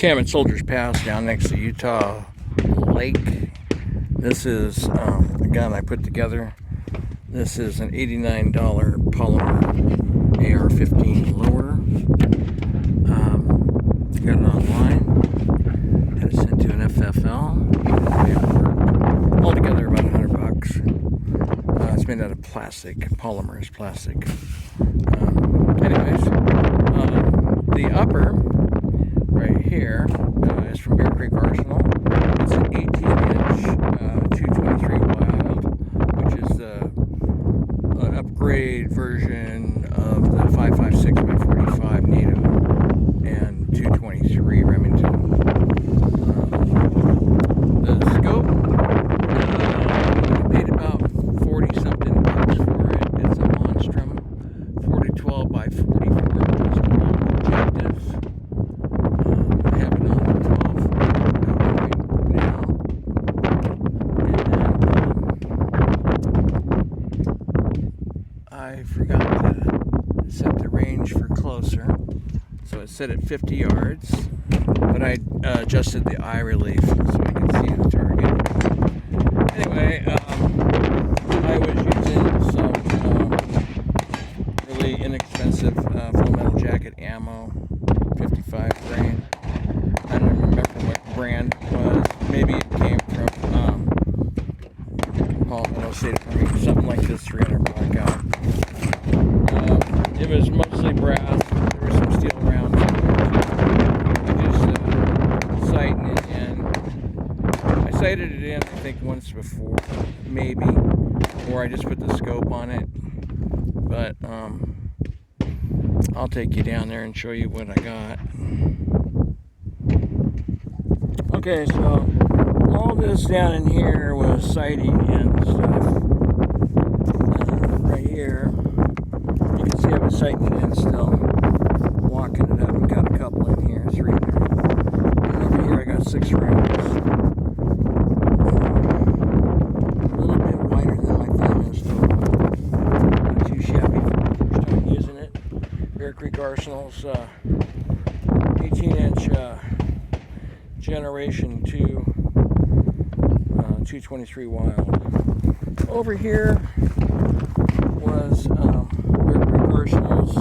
Camp at Soldiers Pass down next to Utah Lake. This is a gun I put together. This is an $89 polymer AR-15 lower. Got it online. Had it sent to an FFL. Altogether about $100. It's made out of plastic. Polymer is plastic. The upper right here is from Bear Creek Arsenal. It's an 18-inch 223 Wild, which is the upgrade version of the 5.56x45 NATO and 223 Remington. The scope, paid about 40 something bucks for it. It's a Monstrum 40-12x44 pistol objectives. I have it on 12 right now. And then I forgot to set the range for closer, so it's set at 50 yards, but I adjusted the eye relief so I could see the target. Anyway, I was using some really inexpensive Full Metal Jacket ammo, 55 grain. I don't remember what brand it was. Maybe it came from Paul Metal State Army, something like this 300 blackout. It was mostly brass. There were some steel rounds in there too. I just sighted it in. I sighted it in, I think, once before, maybe, or I just put the scope on it. But I'll take you down there and show you what I got. Okay, so all this down in here was sighting and stuff. Right here, you can see I was sighting in still, walking it up, and got a couple in here, 3 there. And over here I got 6 rounds. A little bit wider than my thumb is, still not too shabby for the first time using it. Bear Creek Arsenal's 18-inch Generation 2 223 Wild. Over here was Bear Creek Arsenal's